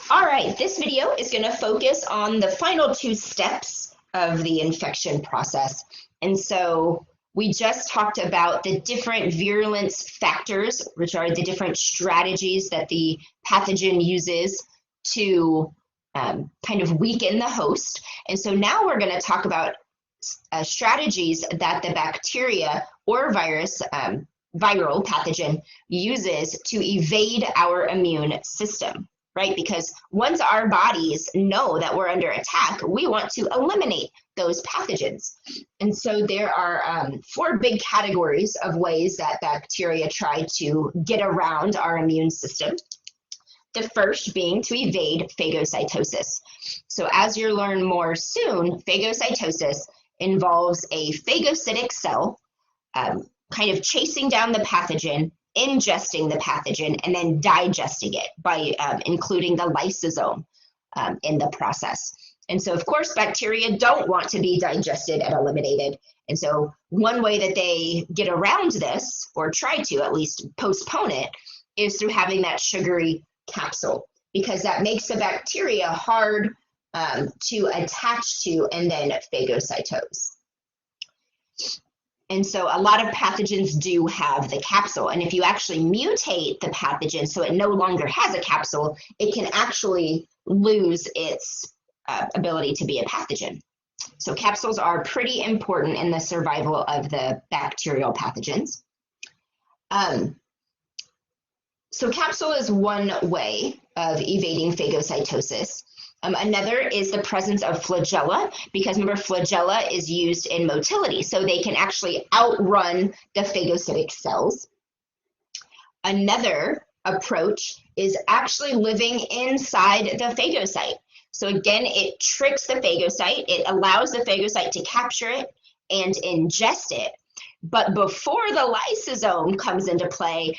All right, this video is going to focus on the final two steps of the infection process. And so we just talked about the different virulence factors, which are the different strategies that the pathogen uses to kind of weaken the host. And so now we're going to talk about strategies that the bacteria or virus, viral pathogen, uses to evade our immune system. Right? Because once our bodies know that we're under attack, we want to eliminate those pathogens. And so there are four big categories of ways that bacteria try to get around our immune system. The first being to evade phagocytosis. So as you'll learn more soon, phagocytosis involves a phagocytic cell kind of chasing down the pathogen, ingesting the pathogen, and then digesting it by including the lysosome in the process. And so, of course, bacteria don't want to be digested and eliminated. And so one way that they get around this, or try to at least postpone it, is through having that sugary capsule, because that makes the bacteria hard to attach to and then phagocytose. And so a lot of pathogens do have the capsule. And if you actually mutate the pathogen so it no longer has a capsule, it can actually lose its ability to be a pathogen. So capsules are pretty important in the survival of the bacterial pathogens. So capsule is one way of evading phagocytosis. Another is the presence of flagella, because remember, flagella is used in motility, so they can actually outrun the phagocytic cells. Another approach is actually living inside the phagocyte. So again, it tricks the phagocyte, it allows the phagocyte to capture it and ingest it. But before the lysosome comes into play,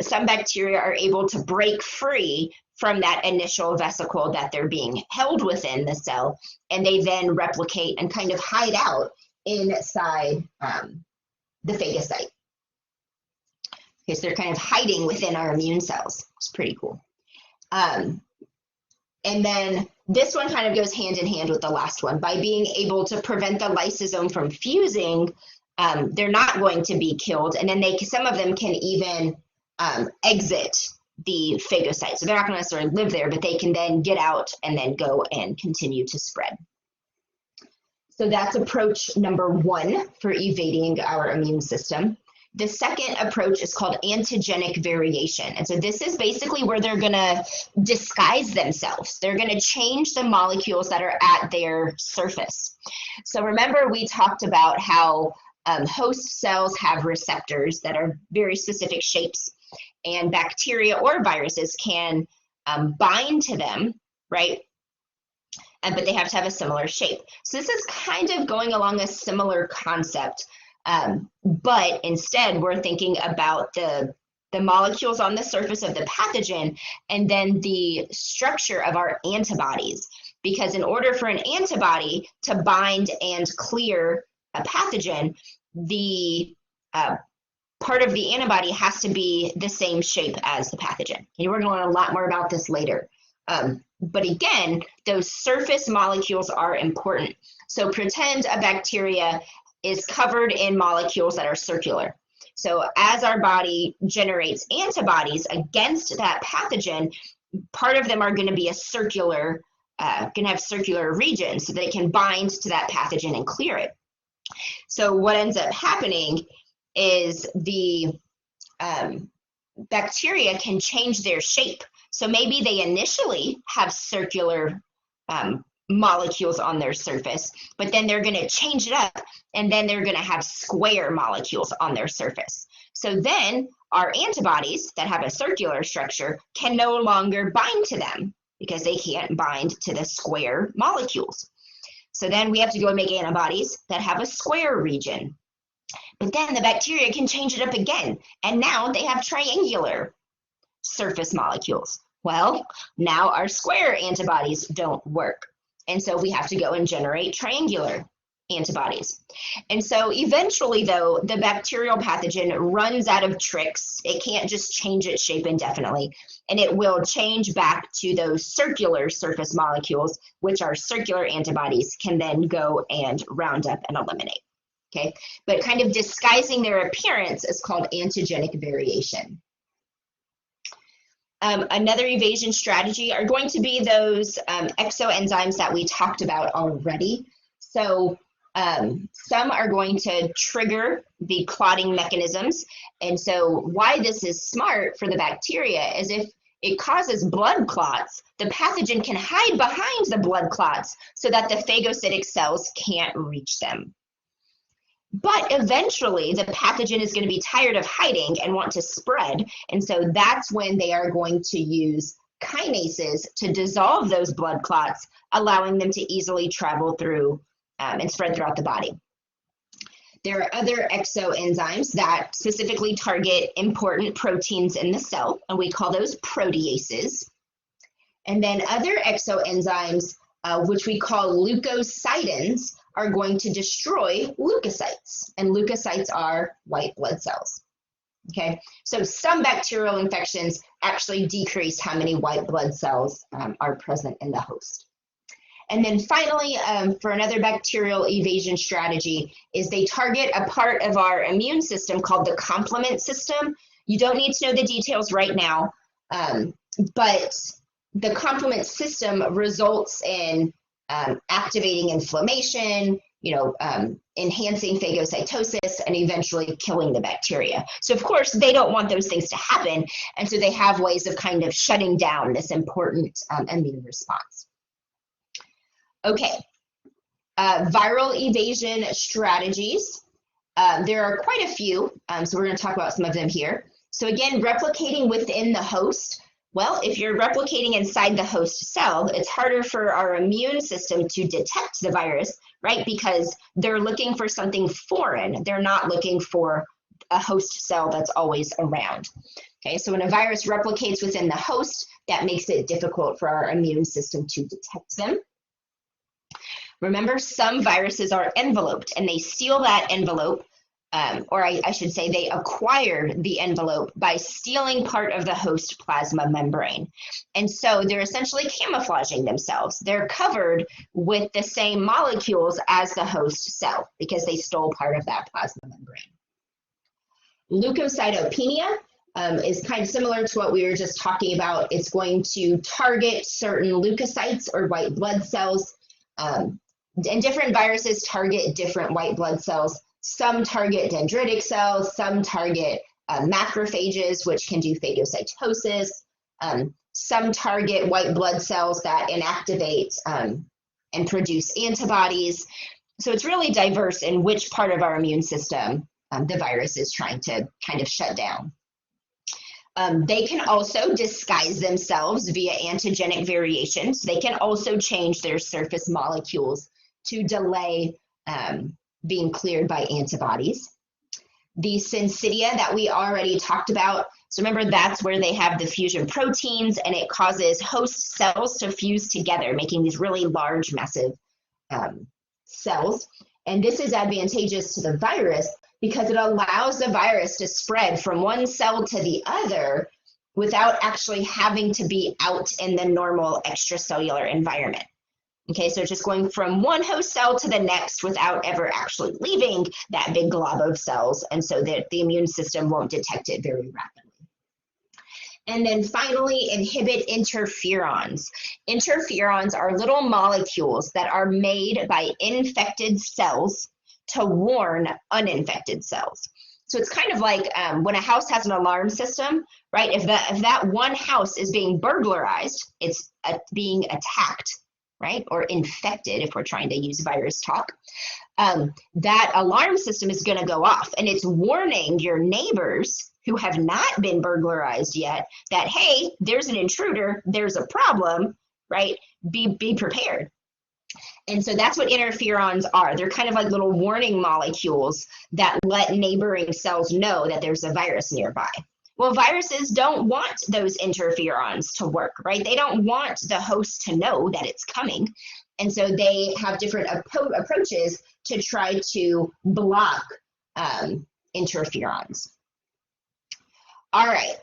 some bacteria are able to break free from that initial vesicle that they're being held within the cell, and they then replicate and kind of hide out inside the phagocyte. Because they're kind of hiding within our immune cells. It's pretty cool. And then this one kind of goes hand in hand with the last one. By being able to prevent the lysosome from fusing, they're not going to be killed, and then some of them can even exit the phagocyte. So they're not going to necessarily live there, but they can then get out and then go and continue to spread. So that's approach number one for evading our immune system. The second approach is called antigenic variation. And so this is basically where they're going to disguise themselves. They're going to change the molecules that are at their surface. So remember, we talked about how host cells have receptors that are very specific shapes, and bacteria or viruses can bind to them, right? But they have to have a similar shape. So this is kind of going along a similar concept, but instead we're thinking about the molecules on the surface of the pathogen and then the structure of our antibodies. Because in order for an antibody to bind and clear a pathogen, the part of the antibody has to be the same shape as the pathogen. And we're going to learn a lot more about this later. But again, those surface molecules are important. So pretend a bacteria is covered in molecules that are circular. So as our body generates antibodies against that pathogen, part of them are going to be a circular, going to have circular regions so they can bind to that pathogen and clear it. So what ends up happening is the bacteria can change their shape. So maybe they initially have circular molecules on their surface, but then they're going to change it up, and then they're going to have square molecules on their surface. So then our antibodies that have a circular structure can no longer bind to them because they can't bind to the square molecules. So then we have to go and make antibodies that have a square region. But then the bacteria can change it up again, and now they have triangular surface molecules. Well, now our square antibodies don't work, and so we have to go and generate triangular antibodies. And so eventually, though, the bacterial pathogen runs out of tricks. It can't just change its shape indefinitely, and it will change back to those circular surface molecules, which our circular antibodies can then go and round up and eliminate. Okay, but kind of disguising their appearance is called antigenic variation. Another evasion strategy are going to be those exoenzymes that we talked about already. So some are going to trigger the clotting mechanisms. And so why this is smart for the bacteria is if it causes blood clots, the pathogen can hide behind the blood clots so that the phagocytic cells can't reach them. But eventually, the pathogen is going to be tired of hiding and want to spread. And so that's when they are going to use kinases to dissolve those blood clots, allowing them to easily travel through and spread throughout the body. There are other exoenzymes that specifically target important proteins in the cell, and we call those proteases. And then other exoenzymes, which we call leukocytins, are going to destroy leukocytes, and leukocytes are white blood cells. Okay, so some bacterial infections actually decrease how many white blood cells are present in the host. And then finally, for another bacterial evasion strategy, is they target a part of our immune system called the complement system. You don't need to know the details right now, but the complement system results in activating inflammation, enhancing phagocytosis, and eventually killing the bacteria. So of course, they don't want those things to happen, and so they have ways of kind of shutting down this important immune response. Okay, viral evasion strategies. There are quite a few, so we're going to talk about some of them here. So again, replicating within the host. Well, if you're replicating inside the host cell, it's harder for our immune system to detect the virus, right? Because they're looking for something foreign. They're not looking for a host cell that's always around. Okay, so when a virus replicates within the host, that makes it difficult for our immune system to detect them. Remember, some viruses are enveloped, and they steal that envelope, or I should say they acquire the envelope by stealing part of the host plasma membrane. And so they're essentially camouflaging themselves. They're covered with the same molecules as the host cell because they stole part of that plasma membrane. Leukocytopenia is kind of similar to what we were just talking about. It's going to target certain leukocytes or white blood cells. And different viruses target different white blood cells. Some target dendritic cells, some target macrophages, which can do phagocytosis. Some target white blood cells that inactivate and produce antibodies. So it's really diverse in which part of our immune system the virus is trying to kind of shut down. They can also disguise themselves via antigenic variations. They can also change their surface molecules to delay being cleared by antibodies. The syncytia that we already talked about, so remember that's where they have the fusion proteins, and it causes host cells to fuse together, making these really large, massive cells. And this is advantageous to the virus because it allows the virus to spread from one cell to the other without actually having to be out in the normal extracellular environment. Okay, so just going from one host cell to the next without ever actually leaving that big glob of cells, and so that the immune system won't detect it very rapidly. And then finally, inhibit interferons. Interferons are little molecules that are made by infected cells to warn uninfected cells. So it's kind of like when a house has an alarm system, right? If that one house is being burglarized, it's being attacked, right? Or infected, if we're trying to use virus talk, that alarm system is going to go off, and it's warning your neighbors who have not been burglarized yet that, hey, there's an intruder, there's a problem, right? Be prepared. And so that's what interferons are. They're kind of like little warning molecules that let neighboring cells know that there's a virus nearby. Well, viruses don't want those interferons to work, right? They don't want the host to know that it's coming. And so they have different approaches to try to block interferons. All right.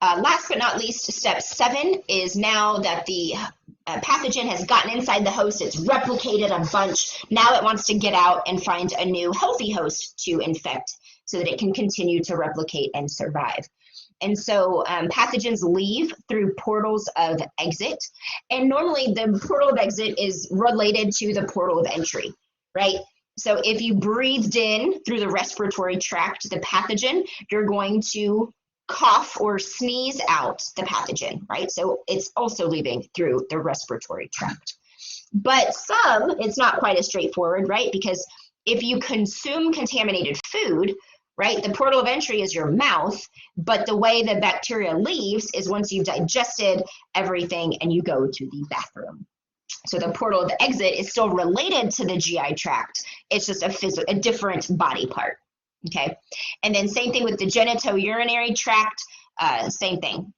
Last but not least, step 7 is now that the pathogen has gotten inside the host, it's replicated a bunch. Now it wants to get out and find a new healthy host to infect so that it can continue to replicate and survive. And so pathogens leave through portals of exit. And normally the portal of exit is related to the portal of entry, right? So if you breathed in through the respiratory tract the pathogen, you're going to cough or sneeze out the pathogen, right? So it's also leaving through the respiratory tract. But some, it's not quite as straightforward, right? Because if you consume contaminated food, right, the portal of entry is your mouth, but the way the bacteria leaves is once you've digested everything and you go to the bathroom. So the portal of exit is still related to the GI tract. It's just a different body part. Okay, and then same thing with the genitourinary tract, same thing.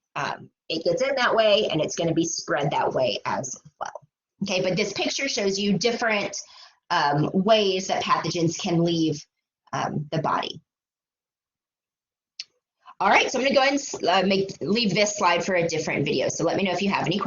It gets in that way and it's going to be spread that way as well. Okay, but this picture shows you different ways that pathogens can leave the body. All right, so I'm going to go ahead and leave this slide for a different video. So let me know if you have any questions.